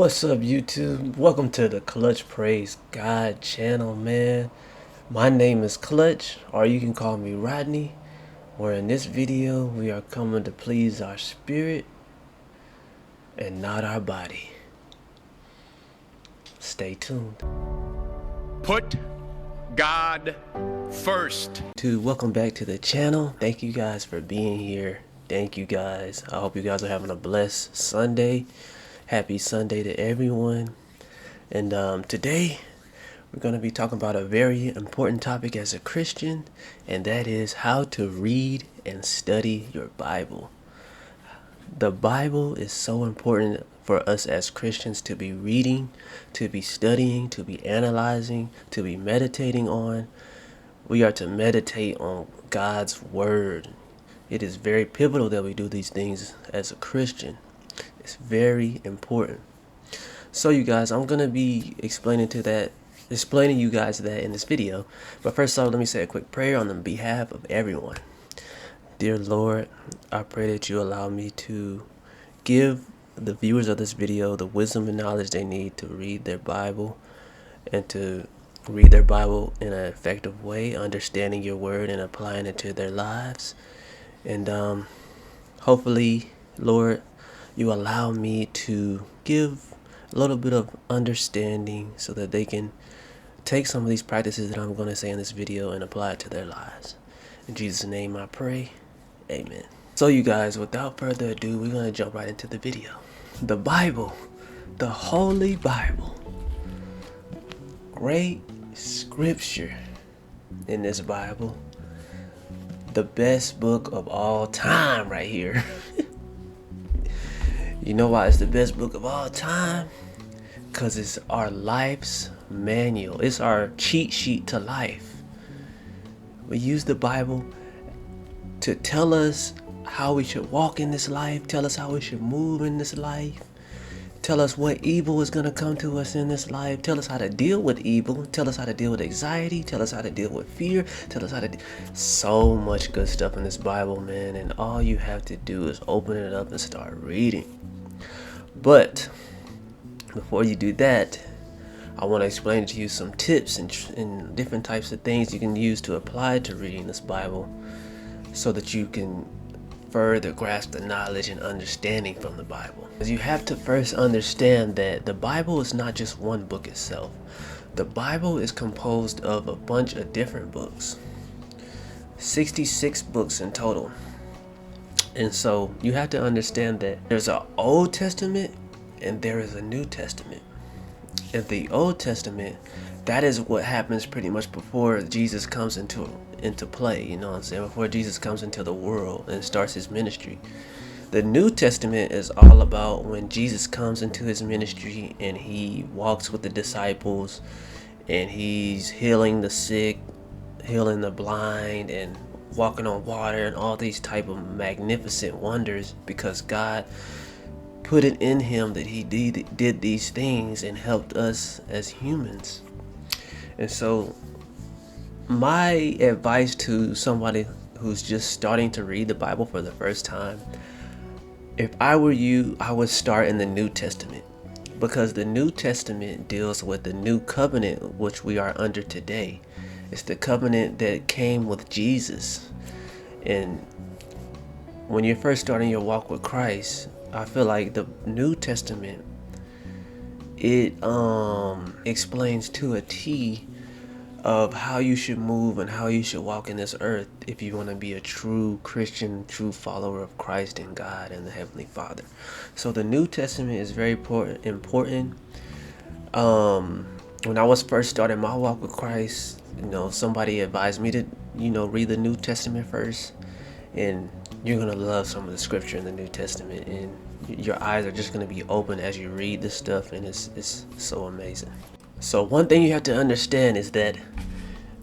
What's up, YouTube? Welcome to the Clutch Praise God channel, man. My name is Clutch, or you can call me Rodney. Where in this video, we are coming to please our spirit and not our body. Stay tuned. Put God first. Welcome back to the channel. Thank you guys for being here. Thank you guys. I hope you guys are having a blessed Sunday. Happy Sunday to everyone. And today we're going to be talking about a very important topic as a Christian, and that is how to read and study your Bible. The Bible is so important for us as Christians to be reading, to be studying, to be analyzing, to be meditating on. We are to meditate on God's Word. It is very pivotal that we do these things as a Christian. It's very important. So you guys, I'm going to be explaining you guys that in this video. But first off, let me say a quick prayer on the behalf of everyone. Dear Lord, I pray that you allow me to give the viewers of this video the wisdom and knowledge they need to read their Bible, and to read their Bible in an effective way, understanding your word and applying it to their lives. And hopefully, Lord, you allow me to give a little bit of understanding so that they can take some of these practices that I'm going to say in this video and apply it to their lives. In Jesus' name I pray. Amen. So you guys, without further ado, we're going to jump right into the video. The Bible, the Holy Bible. Great scripture in this Bible. The best book of all time right here. You know why it's the best book of all time? Because it's our life's manual. It's our cheat sheet to life. We use the Bible to tell us how we should walk in this life, tell us how we should move in this life, tell us what evil is going to come to us in this life, tell us how to deal with evil, tell us how to deal with anxiety, tell us how to deal with fear, tell us how to so much good stuff in this Bible, man. And all you have to do is open it up and start reading. But before you do that, I want to explain to you some tips and different types of things you can use to apply to reading this Bible, so that you can further grasp the knowledge and understanding from the Bible. Because you have to first understand that the Bible is not just one book itself. The Bible is composed of a bunch of different books. 66 books in total. And so you have to understand that there's an Old Testament and there is a New Testament. In the Old Testament, that is what happens pretty much before Jesus comes into play, you know what I'm saying? Before Jesus comes into the world and starts his ministry. The New Testament is all about when Jesus comes into his ministry and he walks with the disciples and he's healing the sick, healing the blind, and walking on water and all these type of magnificent wonders, because God put it in him that he did these things and helped us as humans. And so my advice to somebody who's just starting to read the Bible for the first time, if I were you, I would start in the New Testament, because the New Testament deals with the new covenant which we are under today. It's the covenant that came with Jesus. And when you're first starting your walk with Christ, I feel like the New Testament, it explains to a T of how you should move and how you should walk in this earth if you want to be a true Christian, true follower of Christ and God and the Heavenly Father. So the New Testament is very important. When I was first starting my walk with Christ, somebody advised me to, read the New Testament first, and you're going to love some of the scripture in the New Testament, and your eyes are just going to be open as you read this stuff, and it's so amazing. So one thing you have to understand is that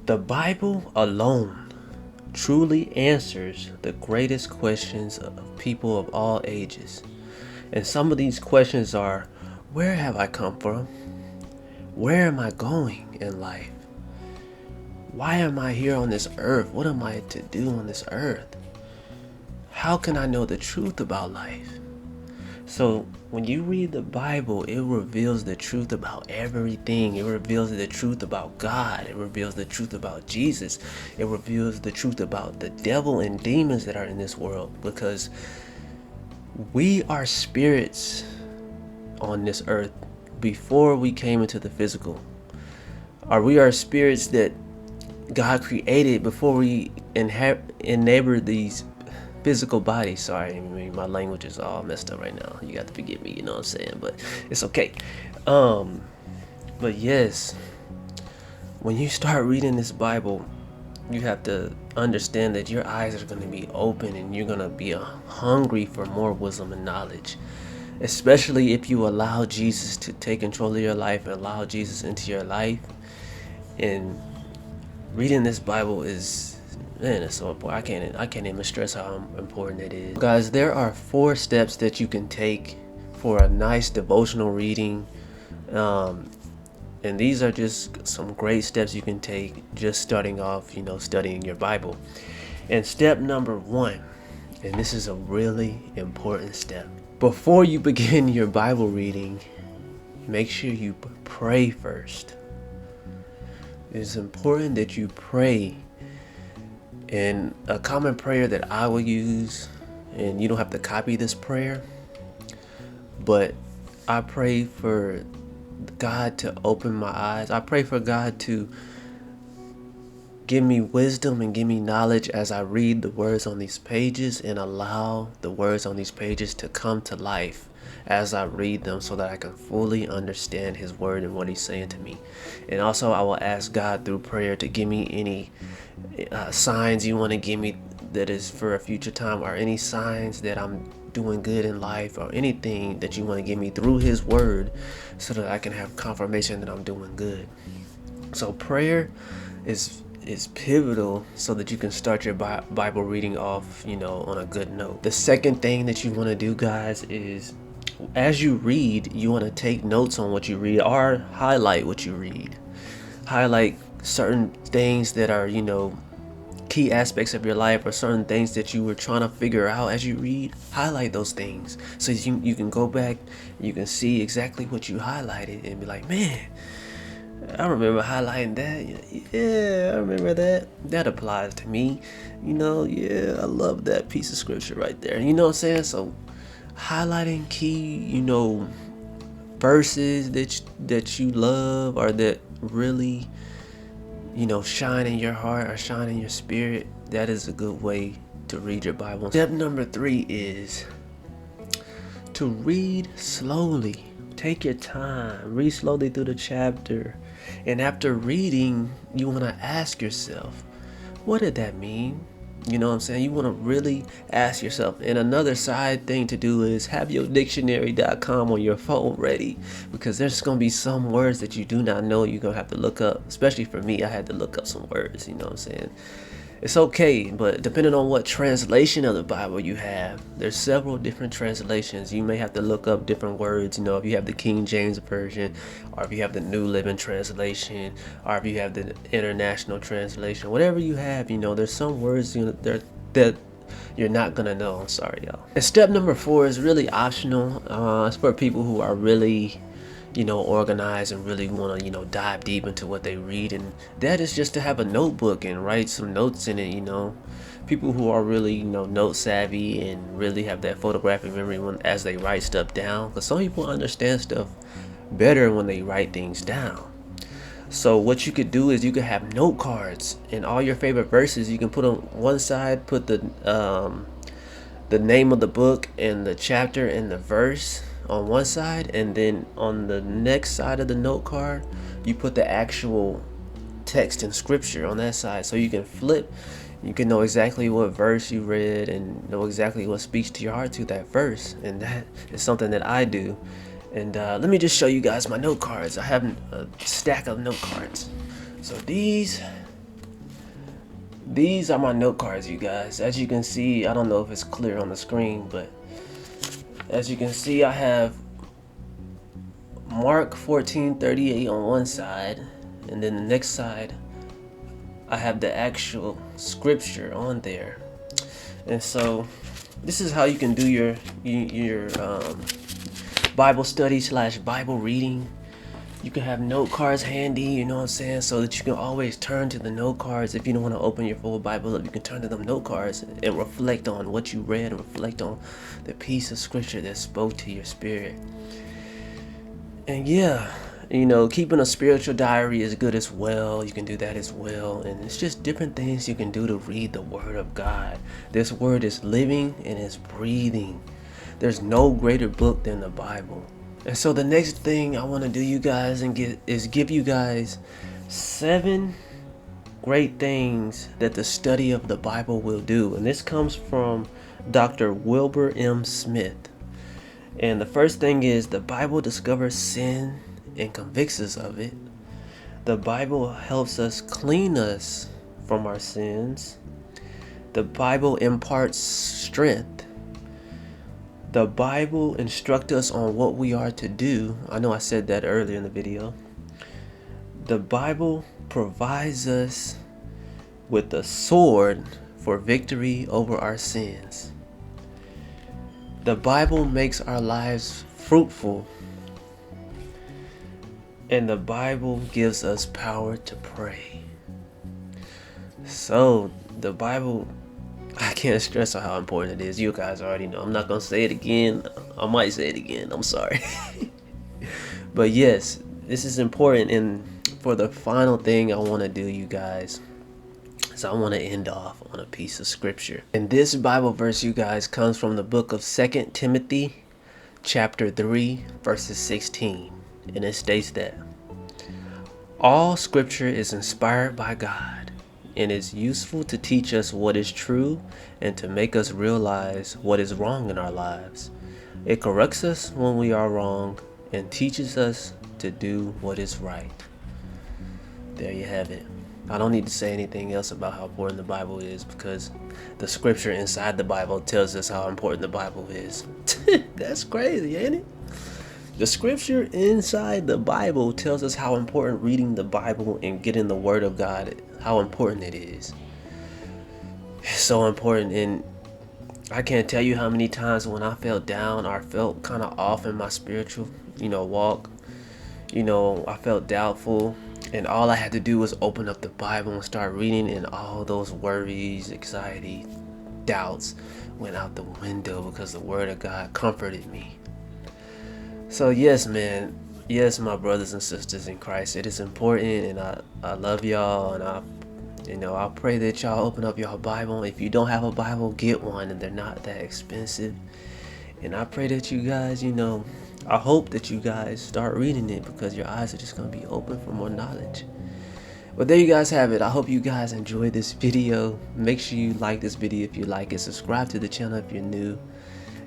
the Bible alone truly answers the greatest questions of people of all ages. And some of these questions are: where have I come from? Where am I going in life? Why am I here on this earth? What am I to do on this earth? How can I know the truth about life? So when you read the Bible, it reveals the truth about everything. It reveals the truth about God. It reveals the truth about Jesus. It reveals the truth about the devil and demons that are in this world, because we are spirits on this earth before we came into the physical. Or we are spirits that God created before we enabled these physical bodies. Sorry, I mean, my language is all messed up right now. You got to forgive me, you know what I'm saying? But it's okay. But yes, when you start reading this Bible, you have to understand that your eyes are going to be open and you're going to be hungry for more wisdom and knowledge, especially if you allow Jesus to take control of your life and allow Jesus into your life. And reading this Bible is, man, it's so important. I can't even stress how important it is. Guys, there are 4 steps that you can take for a nice devotional reading. And these are just some great steps you can take just starting off, studying your Bible. And step number 1, and this is a really important step. Before you begin your Bible reading, make sure you pray first. It's important that you pray. And a common prayer that I will use, and you don't have to copy this prayer, but I pray for God to open my eyes. I pray for God to give me wisdom and give me knowledge as I read the words on these pages, and allow the words on these pages to come to life as I read them, so that I can fully understand His word and what He's saying to me. And also I will ask God through prayer to give me any signs you want to give me that is for a future time, or any signs that I'm doing good in life, or anything that you want to give me through His word, so that I can have confirmation that I'm doing good. So prayer is pivotal so that you can start your Bible reading off, on a good note. The second thing that you want to do, guys, is as you read, you want to take notes on what you read, or highlight what you read. Highlight certain things that are, key aspects of your life, or certain things that you were trying to figure out as you read. Highlight those things so you can go back, you can see exactly what you highlighted and be like, man, I remember highlighting that. Yeah, I remember that. That applies to me. Yeah, I love that piece of scripture right there. You know what I'm saying? So highlighting key, verses that you love, or that really, shine in your heart or shine in your spirit. That is a good way to read your Bible. Step number 3 is to read slowly. Take your time. Read slowly through the chapter. And after reading, you want to ask yourself, what did that mean? You know what I'm saying? You want to really ask yourself. And another side thing to do is have your dictionary.com on your phone ready, because there's going to be some words that you do not know you're going to have to look up. Especially for me, I had to look up some words, you know what I'm saying? It's okay, but depending on what translation of the Bible you have, there's several different translations. You may have to look up different words, if you have the King James Version, or if you have the New Living Translation, or if you have the International Translation. Whatever you have, there's some words that you're not gonna know. I'm sorry, y'all. And step number 4 is really optional. It's for people who are really organized and really want to dive deep into what they read, and that is just to have a notebook and write some notes in it. People who are really note savvy and really have that photographic memory as they write stuff down, because some people understand stuff better when they write things down. So what you could do is you could have note cards, and all your favorite verses you can put on one side, put the name of the book and the chapter and the verse on one side, and then on the next side of the note card you put the actual text and scripture on that side, so you can flip. You can know exactly what verse you read and know exactly what speaks to your heart to that verse. And that is something that I do. And let me just show you guys my note cards. I have a stack of note cards. So these are my note cards, you guys. As you can see, I don't know if it's clear on the screen, but as you can see, I have Mark 14:38 on one side, and then the next side I have the actual scripture on there. And so this is how you can do your Bible study / Bible reading. You can have note cards handy, you know what I'm saying, so that you can always turn to the note cards. If you don't want to open your full Bible up, you can turn to them note cards and reflect on what you read and reflect on the piece of scripture that spoke to your spirit. And yeah, you know, keeping a spiritual diary is good as well. You can do that as well. And it's just different things you can do to read the Word of God. This Word is living and is breathing. There's no greater book than the Bible. And so the next thing I want to do, you guys, is give you guys 7 great things that the study of the Bible will do. And this comes from Dr. Wilbur M. Smith. And the first thing is, the Bible discovers sin and convicts us of it. The Bible helps us clean us from our sins. The Bible imparts strength. The Bible instructs us on what we are to do. I know I said that earlier in the video. The Bible provides us with a sword for victory over our sins. The Bible makes our lives fruitful. And the Bible gives us power to pray. So, the Bible, I can't stress how important it is. You guys already know. I'm not going to say it again. I might say it again. I'm sorry. But yes, this is important. And for the final thing I want to do, you guys, so I want to end off on a piece of scripture. And this Bible verse, you guys, comes from the book of 2 Timothy chapter 3 verses 16. And it states that all scripture is inspired by God and is useful to teach us what is true and to make us realize what is wrong in our lives. It corrects us when we are wrong and teaches us to do what is right. There you have it. I don't need to say anything else about how important the Bible is, because the scripture inside the Bible tells us how important the Bible is. That's crazy, ain't it? The scripture inside the Bible tells us how important reading the Bible and getting the Word of God, how important it is. It's so important. And I can't tell you how many times when I felt down or felt kind of off in my spiritual, walk, I felt doubtful. And all I had to do was open up the Bible and start reading, and all those worries, anxiety, doubts went out the window because the Word of God comforted me. So yes, man. Yes, my brothers and sisters in Christ. It is important, and I love y'all, and I pray that y'all open up y'all Bible. If you don't have a Bible, get one, and they're not that expensive. And I pray that you guys, I hope that you guys start reading it, because your eyes are just going to be open for more knowledge. But there you guys have it. I hope you guys enjoyed this video. Make sure you like this video if you like it. Subscribe to the channel if you're new.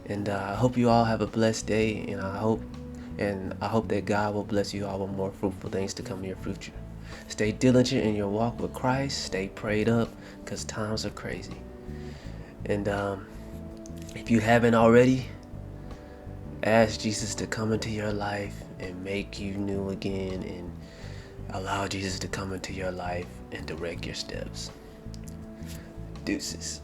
And I hope you all have a blessed day. And I hope that God will bless you all with more fruitful things to come in your future. Stay diligent in your walk with Christ. Stay prayed up, because times are crazy. And if you haven't already, ask Jesus to come into your life and make you new again, and allow Jesus to come into your life and direct your steps. Deuces.